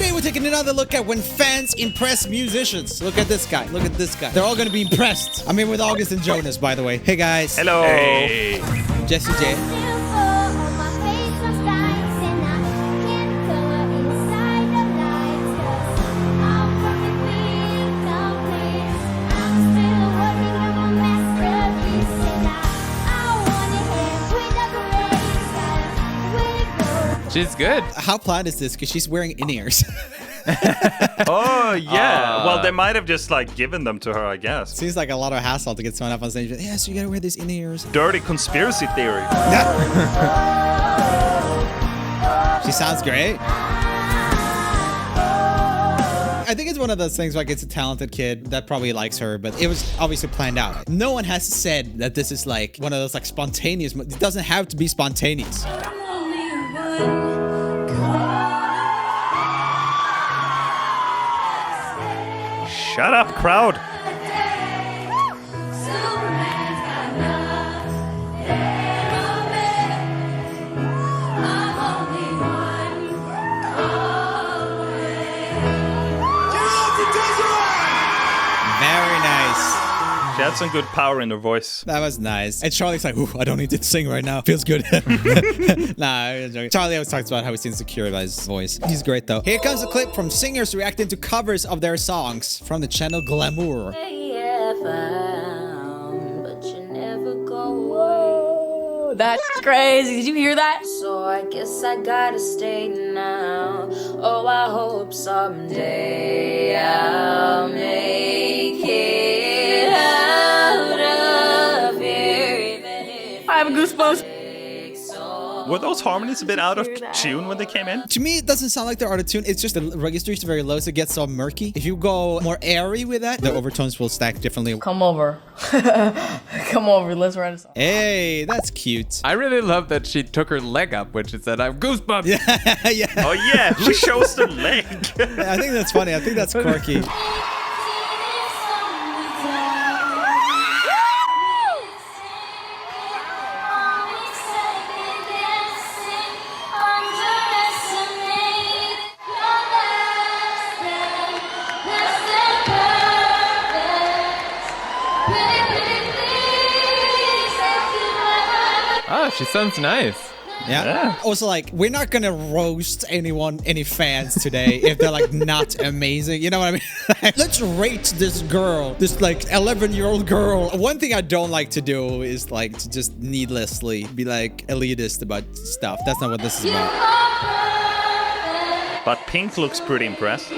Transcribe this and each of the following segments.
Today we're taking another look at when fans impress musicians. Look at this guy. Look at this guy. They're all gonna be impressed. I'm here with August and Jonas, by the way. Hey guys. Hello. Hey. Jesse J. She's good. How planned is this? Because she's wearing in-ears. Oh, yeah. Well, they might have just, like, given them to her, I guess. Seems like a lot of hassle to get someone up on stage. Yeah, so you gotta wear these in-ears. Dirty conspiracy theory. She sounds great. I think it's one of those things like it's a talented kid that probably likes her, but it was obviously planned out. No one has said that this is like one of those like spontaneous. It doesn't have to be spontaneous. Shut up, crowd. Very nice. She had some good power in her voice. That was nice. And Charlie's like, ooh, I don't need to sing right now. Feels good. Nah, I'm joking. Charlie always talks about how he's insecure about his voice. He's great though. Here comes a clip from singers reacting to covers of their songs from the channel Glamour. But you never go away. That's crazy. Did you hear that? So I guess I gotta stay now. Oh, I hope someday I'll make it out of here. Even if I have goosebumps. Were those harmonies a bit out of tune when they came in? To me, it doesn't sound like they're out of tune. It's just the register is very low, so it gets so murky. If you go more airy with that, the overtones will stack differently. Come over. Come over. Let's write a song. Hey, that's cute. I really love that she took her leg up when she said, "I have goosebumps." Yeah, yeah. Oh, yeah. She shows the leg. I think that's funny. I think that's quirky. Oh, she sounds nice. Yeah. Also, like, we're not gonna roast any fans today if they're like not amazing. You know what I mean? Let's rate this girl, this like 11-year-old girl. One thing I don't like to do is like to just needlessly be like elitist about stuff. That's not what this is about. But Pink looks pretty impressed.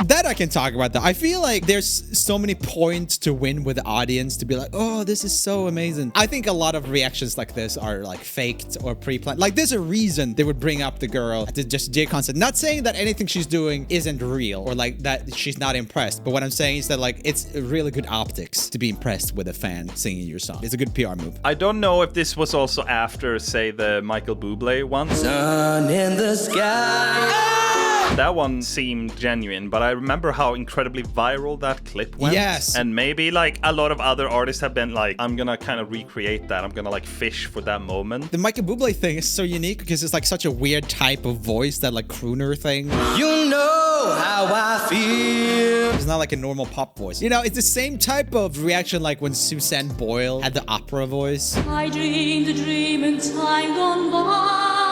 That I can talk about though. I feel like there's so many points to win with the audience to be like, oh, this is so amazing. I think a lot of reactions like this are like faked or pre-planned. Like there's a reason they would bring up the girl at the Just J concert. Not saying that anything she's doing isn't real or like that she's not impressed. But what I'm saying is that like it's really good optics to be impressed with a fan singing your song. It's a good PR move. I don't know if this was also after, say, the Michael Bublé one. Sun in the sky. That one seemed genuine, but I remember how incredibly viral that clip went. Yes. And maybe like a lot of other artists have been like, I'm gonna kind of recreate that. I'm gonna like fish for that moment. The Michael Bublé thing is so unique because it's like such a weird type of voice, that like crooner thing. You know how I feel. It's not like a normal pop voice. You know, it's the same type of reaction like when Suzanne Boyle had the opera voice. I dreamed a dream in time gone by.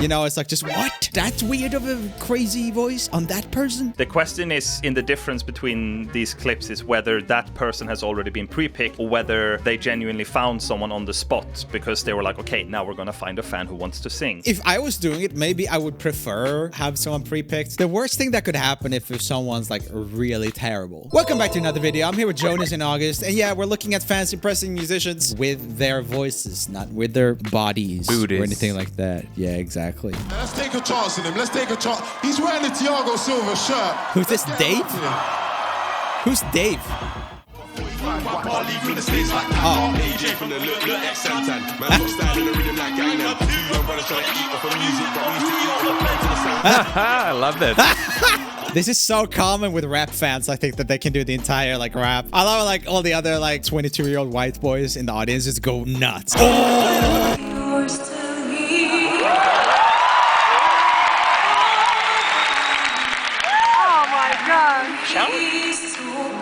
You know, it's like just what? That's weird of a crazy voice on that person? The question is, in the difference between these clips is whether that person has already been pre-picked or whether they genuinely found someone on the spot because they were like, okay, now we're gonna find a fan who wants to sing. If I was doing it, maybe I would prefer have someone pre-picked. The worst thing that could happen if someone's like really terrible. Welcome back to another video. I'm here with Jonas and August. And yeah, we're looking at fans impressing musicians with their voices, not with their bodies Booties. or anything like that. Yeah, exactly. Let's take a chance on him. Let's take a chance. He's wearing the Thiago Silva shirt. Who's this, Dave? Who's Dave? I love this. This is so common with rap fans. I think that they can do the entire like rap. I love like all the other like 22-year-old white boys in the audience just go nuts. Oh! Shower?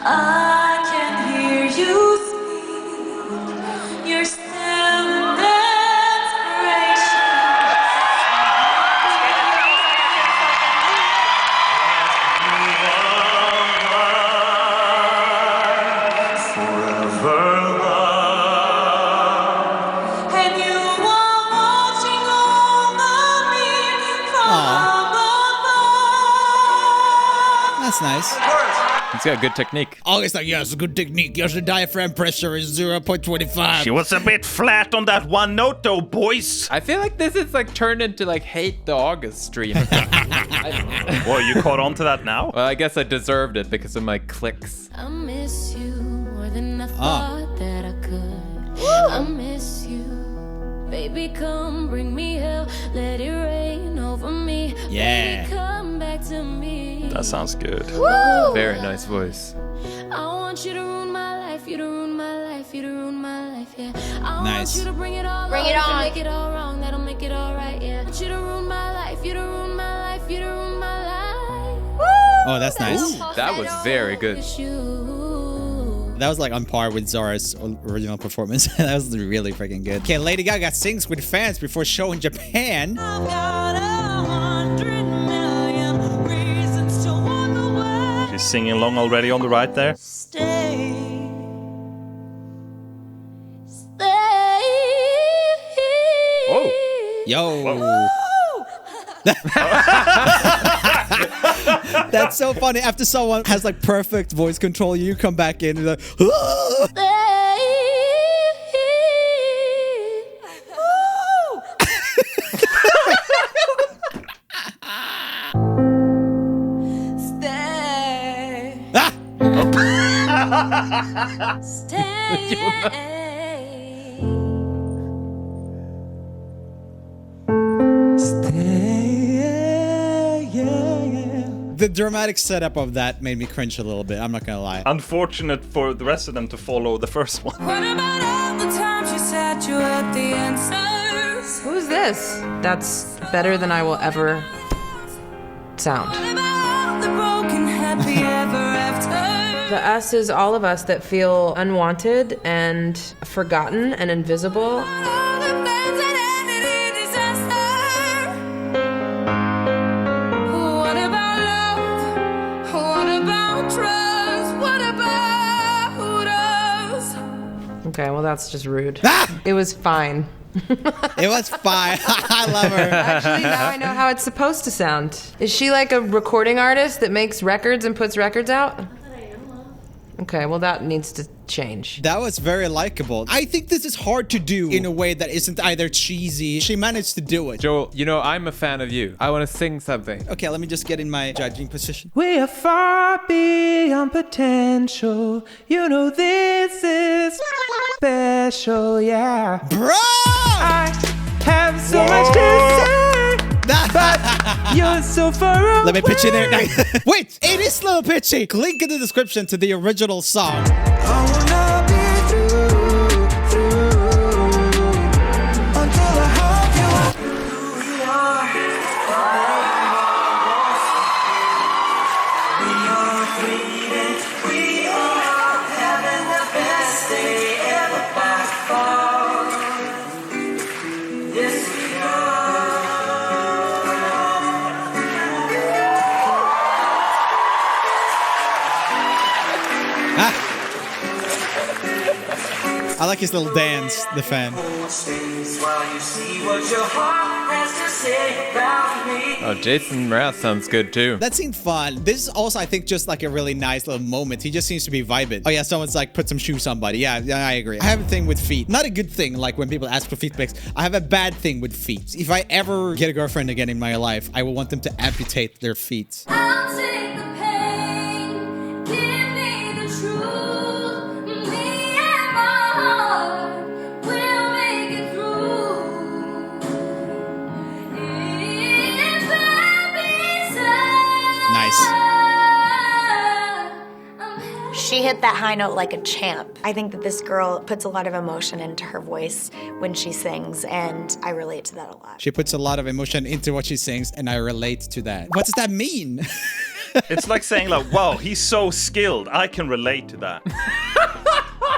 I can hear you speak. You're still an inspiration. And you are watching over me from above. That's nice. He's got good technique. Oh, it's like, yes, good technique. Yes, the diaphragm pressure is 0.25. She was a bit flat on that one note, though, boys. I feel like this is like turned into like Hate the August stream. Well, you caught on to that now? Well, I guess I deserved it because of my clicks. I miss you more than I thought that I could. I miss you. Baby, come bring me hell. Let it rain over me. Yeah. Baby, come back to me. That sounds good. Very nice voice. I want you to ruin my life. You to ruin my life. You to ruin my life. Yeah. I Nice. want you to bring it all. Bring on. it If you on. make it all wrong. That'll make it all right. Yeah. I want you to ruin my life. You to ruin my life. You to ruin my life. Oh, that's nice. That was very good. Wish you. That was like on par with Zara's original performance. That was really freaking good. Okay, Lady Gaga sings with fans before show in Japan. I've got 100 million reasons to walk away. She's singing along already on the right there. Stay. Oh. Yo. That's so funny. After someone has like perfect voice control, you come back in and like, Stay. ah! The dramatic setup of that made me cringe a little bit. I'm not gonna lie. Unfortunate for the rest of them to follow the first one. What about all the times you said you had the answers? Who's this? That's better than I will ever sound. What about the broken happy ever after? The us is all of us that feel unwanted and forgotten and invisible. All the plans that ended in disaster. What about love? What about trust? What about us? Okay, well, that's just rude. Ah! It was fine. It was fine. I love her. Actually, now I know how it's supposed to sound. Is she like a recording artist that makes records and puts records out? Okay, well, that needs to change. That was very likable. I think this is hard to do in a way that isn't either cheesy. She managed to do it. Joel, you know, I'm a fan of you. I want to sing something. Okay, let me just get in my judging position. We are far beyond potential. You know this is special, yeah. Bro! I have so much to say, but you're so far away. Let me pitch in there. Wait, it is little pitchy. Link in the description to the original song. I wanna be through until I have you. We are freedom. We are having the best day ever by far. Yes, we I like his little dance, the fan. while you see what your heart has to say about me. Oh, Jason Mraz sounds good too. That seemed fun. This is also, I think, just like a really nice little moment. He just seems to be vibing. Oh yeah, someone's like, put some shoes on, buddy. Yeah, I agree. I have a thing with feet. Not a good thing, like when people ask for feet pics. I have a bad thing with feet. If I ever get a girlfriend again in my life, I will want them to amputate their feet. I'll take the pain, give me the truth. Me and my heart will make it through. If Nice. I'm She hit that high note like a champ. I think that this girl puts a lot of emotion into her voice when she sings, and I relate to that a lot. She puts a lot of emotion into what she sings, and I relate to that. What does that mean? It's like saying like, wow, he's so skilled. I can relate to that.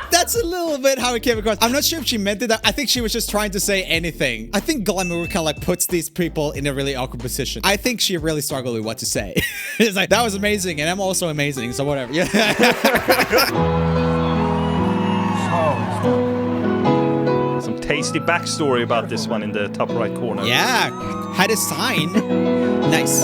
That's a little bit how it came across. I'm not sure if she meant it. I think she was just trying to say anything. I think Glamour kind of like puts these people in a really awkward position. I think she really struggled with what to say. It's like, that was amazing, and I'm also amazing, so whatever. Yeah. Some tasty backstory about this one in the top right corner. Yeah, had a sign. Nice.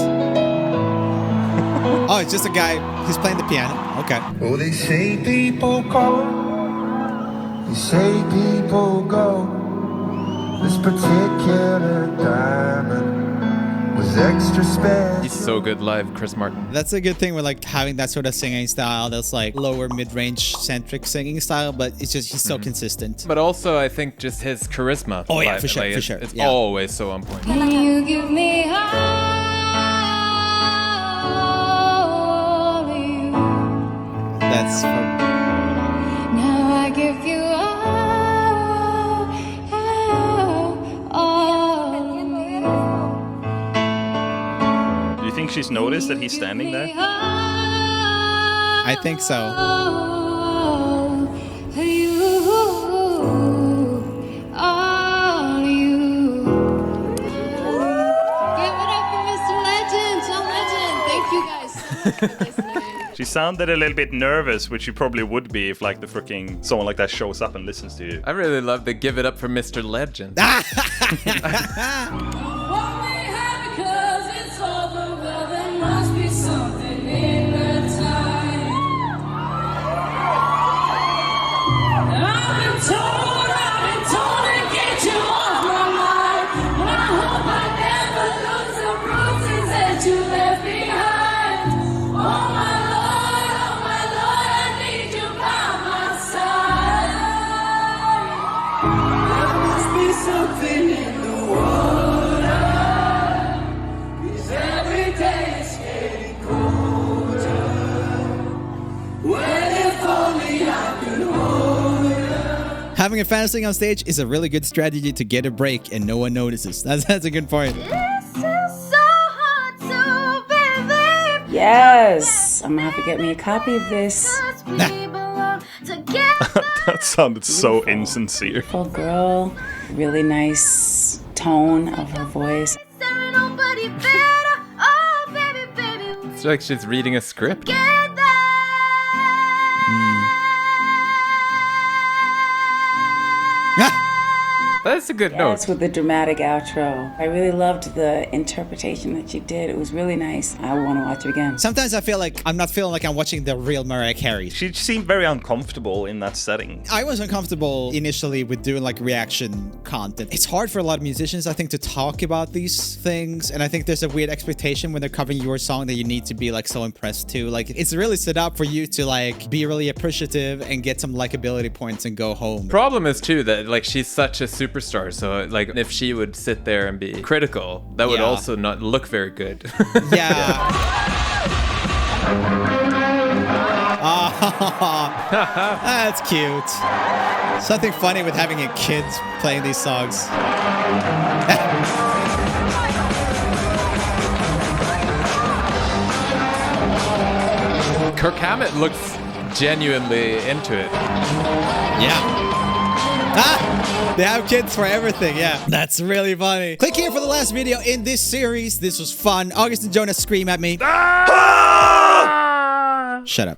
Oh, it's just a guy. He's playing the piano. Okay. Oh, they say people come, they say people go. This particular diamond was extra special. He's so good live, Chris Martin. That's a good thing with like having that sort of singing style. That's like lower mid-range centric singing style, but it's just he's so consistent. But also, I think just his charisma. Oh yeah, live, for sure, like, for sure. It's Yeah. always so on point. Can you give me all of you? That's fun. Now I give you all of Do you think she's noticed that he's standing there? I think so. She sounded a little bit nervous, which she probably would be if like the freaking someone like that shows up and listens to you. I really love the Give It Up for Mr. Legend. Having a fan sing on stage is a really good strategy to get a break and no one notices. That's a good point. Yes, I'm gonna have to get me a copy of this. That sounded so insincere. Beautiful girl, really nice tone of her voice. It's like she's reading a script. That's a good note. Yes, with the dramatic outro. I really loved the interpretation that she did. It was really nice. I want to watch it again. Sometimes I feel like I'm not feeling like I'm watching the real Mariah Carey. She seemed very uncomfortable in that setting. I was uncomfortable initially with doing like reaction content. It's hard for a lot of musicians, I think, to talk about these things. And I think there's a weird expectation when they're covering your song that you need to be like so impressed too. Like it's really set up for you to like be really appreciative and get some likability points and go home. Problem is too that like she's such a superstar, so like if she would sit there and be critical, that would also not look very good. Yeah. That's cute. Something funny with having a kid playing these songs. Kirk Hammett looks genuinely into it. Yeah. They have kids for everything, yeah. That's really funny. Click here for the last video in this series. This was fun. August and Jonas scream at me. Shut up.